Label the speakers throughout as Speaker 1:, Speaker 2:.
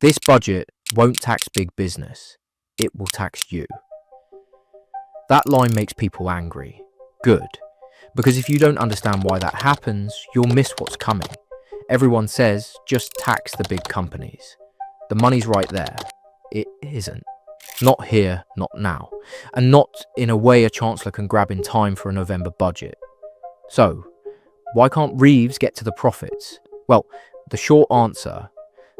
Speaker 1: This budget won't tax big business. It will tax you. That line makes people angry. Good. Because if you don't understand why that happens, you'll miss what's coming. Everyone says, just tax the big companies. The money's right there. It isn't. Not here, not now. And not in a way a Chancellor can grab in time for a November budget. So, why can't Reeves get to the profits? Well, the short answer,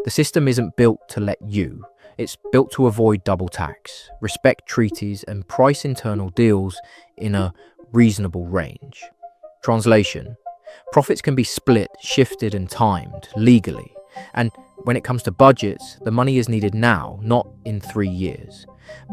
Speaker 1: the system isn't built to let you. It's built to avoid double tax, respect treaties, and price internal deals in a reasonable range. Translation: profits can be split, shifted, and timed legally. And when it comes to budgets, the money is needed now, not in 3 years.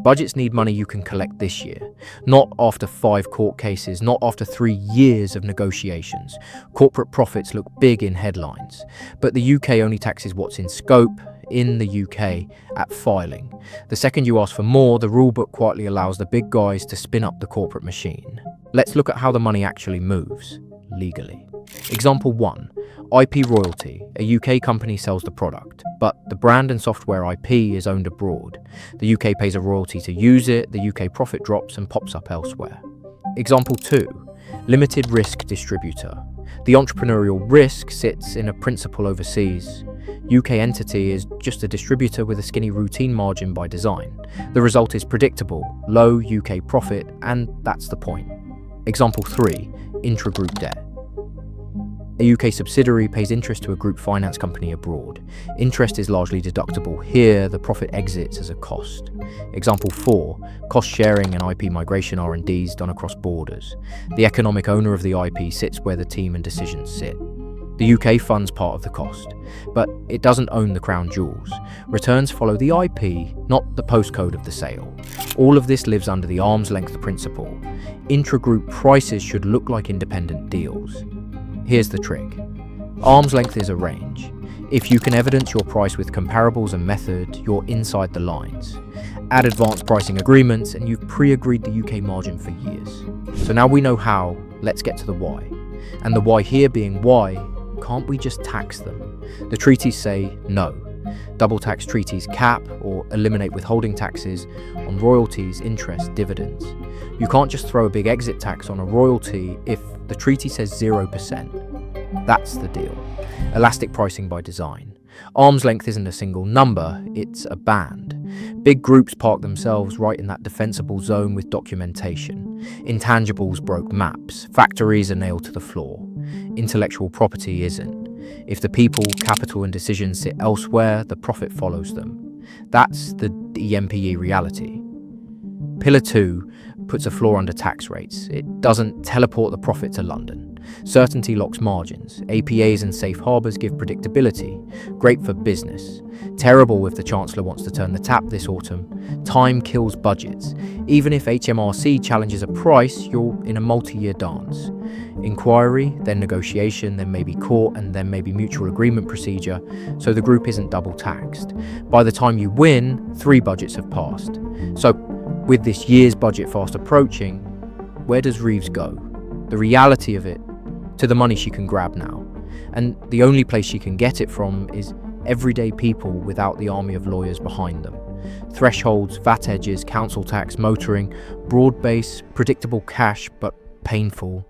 Speaker 1: Budgets need money you can collect this year, not after 5 court cases, not after 3 years of negotiations. Corporate profits look big in headlines, but the UK only taxes what's in scope in the UK at filing. The second you ask for more, the rulebook quietly allows the big guys to spin up the corporate machine. Let's look at how the money actually moves, legally. Example 1. IP royalty. A UK company sells the product, but the brand and software IP is owned abroad. The UK pays a royalty to use it, the UK profit drops and pops up elsewhere. Example 2. Limited risk distributor. The entrepreneurial risk sits in a principal overseas. UK entity is just a distributor with a skinny routine margin by design. The result is predictable, low UK profit, and that's the point. Example 3. Intra-group debt. A UK subsidiary pays interest to a group finance company abroad. Interest is largely deductible here, the profit exits as a cost. Example 4. Cost sharing and IP migration R&Ds done across borders. The economic owner of the IP sits where the team and decisions sit. The UK funds part of the cost, but it doesn't own the crown jewels. Returns follow the IP, not the postcode of the sale. All of this lives under the arm's length principle. Intra-group prices should look like independent deals. Here's the trick. Arm's length is a range. If you can evidence your price with comparables and method, you're inside the lines. Add advanced pricing agreements and you've pre-agreed the UK margin for years. So now we know how, let's get to the why. And the why here being why, can't we just tax them? The treaties say no. Double tax treaties cap or eliminate withholding taxes on royalties, interest, dividends. You can't just throw a big exit tax on a royalty if the treaty says 0%. That's the deal. Elastic pricing by design. Arm's length isn't a single number, it's a band. Big groups park themselves right in that defensible zone with documentation. Intangibles broke maps, factories are nailed to the floor. Intellectual property isn't. If the people, capital and decisions sit elsewhere, the profit follows them. That's the DEMPE reality. Pillar 2 puts a floor under tax rates. It doesn't teleport the profit to London. Certainty locks margins. APAs and safe harbours give predictability. Great for business. Terrible if the Chancellor wants to turn the tap this autumn. Time kills budgets. Even if HMRC challenges a price, you're in a multi-year dance. Inquiry, then negotiation, then maybe court, and then maybe mutual agreement procedure, so the group isn't double taxed. By the time you win, 3 budgets have passed. So, with this year's budget fast approaching, where does Reeves go? The reality of it, to the money she can grab now. And the only place she can get it from is everyday people without the army of lawyers behind them. Thresholds, VAT edges, council tax, motoring, broad base, predictable cash, but painful.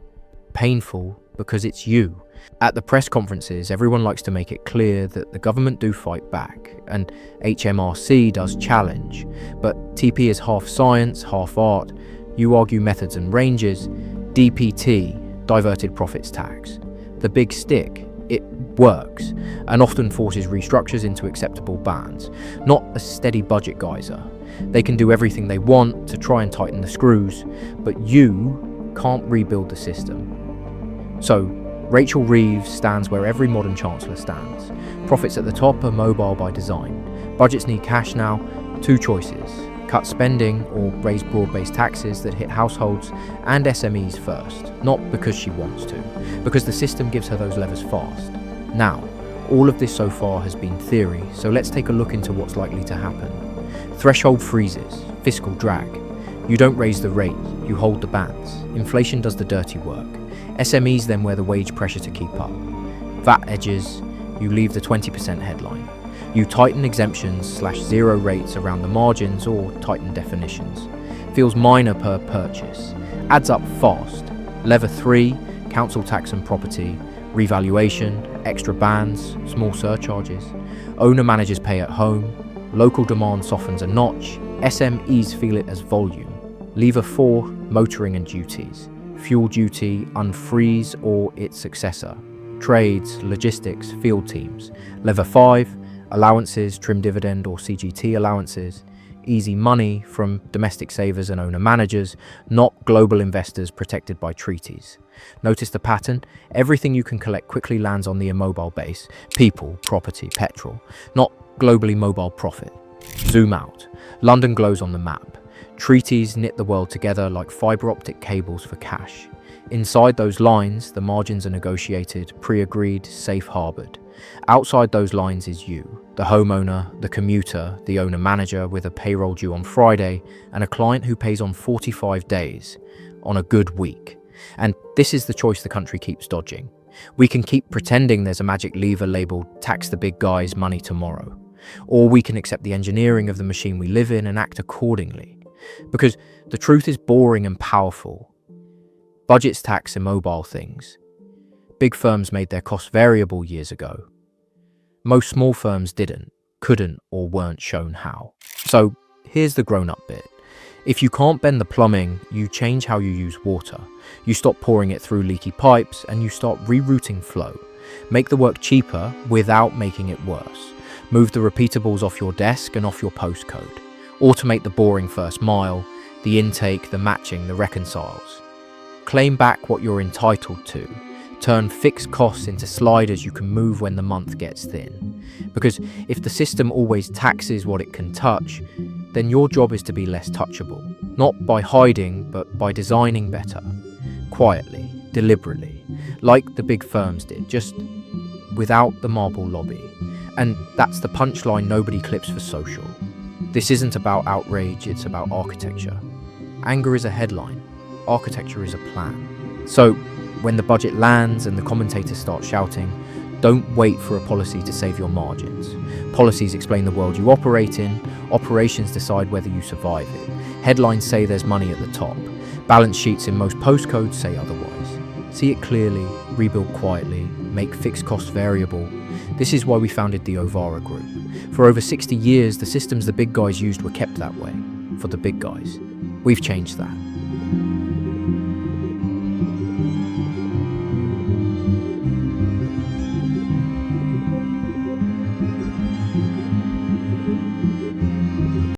Speaker 1: Painful because it's you. At the press conferences, everyone likes to make it clear that the government do fight back, and HMRC does challenge. But TP is half science, half art. You argue methods and ranges. DPT, diverted profits tax. The big stick, it works, and often forces restructures into acceptable bands. Not a steady budget geyser. They can do everything they want to try and tighten the screws, but you can't rebuild the system. So, Rachel Reeves stands where every modern Chancellor stands. Profits at the top are mobile by design. Budgets need cash now. 2 choices. Cut spending or raise broad-based taxes that hit households and SMEs first. Not because she wants to, because the system gives her those levers fast. Now, all of this so far has been theory, so let's take a look into what's likely to happen. Threshold freezes, fiscal drag. You don't raise the rate, you hold the bands. Inflation does the dirty work. SMEs then wear the wage pressure to keep up. VAT edges, you leave the 20% headline. You tighten exemptions/zero rates around the margins or tighten definitions. Feels minor per purchase. Adds up fast. Lever 3, council tax and property, revaluation, extra bans, small surcharges. Owner-managers pay at home. Local demand softens a notch. SMEs feel it as volume. Lever 4, motoring and duties. Fuel duty, unfreeze or its successor. Trades, logistics, field teams. Lever 5, allowances, trim dividend or CGT allowances. Easy money from domestic savers and owner-managers, not global investors protected by treaties. Notice the pattern? Everything you can collect quickly lands on the immobile base. People, property, petrol. Not globally mobile profit. Zoom out. London glows on the map. Treaties knit the world together like fibre optic cables for cash. Inside those lines, the margins are negotiated, pre-agreed, safe-harboured. Outside those lines is you, the homeowner, the commuter, the owner-manager with a payroll due on Friday, and a client who pays on 45 days, on a good week. And this is the choice the country keeps dodging. We can keep pretending there's a magic lever labelled "tax the big guys, money tomorrow." Or we can accept the engineering of the machine we live in and act accordingly. Because the truth is boring and powerful. Budgets tax immobile things. Big firms made their costs variable years ago. Most small firms didn't, couldn't, or weren't shown how. So here's the grown-up bit. If you can't bend the plumbing, you change how you use water. You stop pouring it through leaky pipes and you start rerouting flow. Make the work cheaper without making it worse. Move the repeatables off your desk and off your postcode. Automate the boring first mile, the intake, the matching, the reconciles. Claim back what you're entitled to. Turn fixed costs into sliders you can move when the month gets thin. Because if the system always taxes what it can touch, then your job is to be less touchable. Not by hiding, but by designing better. Quietly, deliberately, like the big firms did, just without the marble lobby. And that's the punchline nobody clips for social. This isn't about outrage, it's about architecture. Anger is a headline, architecture is a plan. So, when the budget lands and the commentators start shouting, don't wait for a policy to save your margins. Policies explain the world you operate in, operations decide whether you survive it. Headlines say there's money at the top. Balance sheets in most postcodes say otherwise. See it clearly, rebuild quietly, make fixed costs variable. This is why we founded the Ovara Group. For over 60 years, the systems the big guys used were kept that way, for the big guys. We've changed that.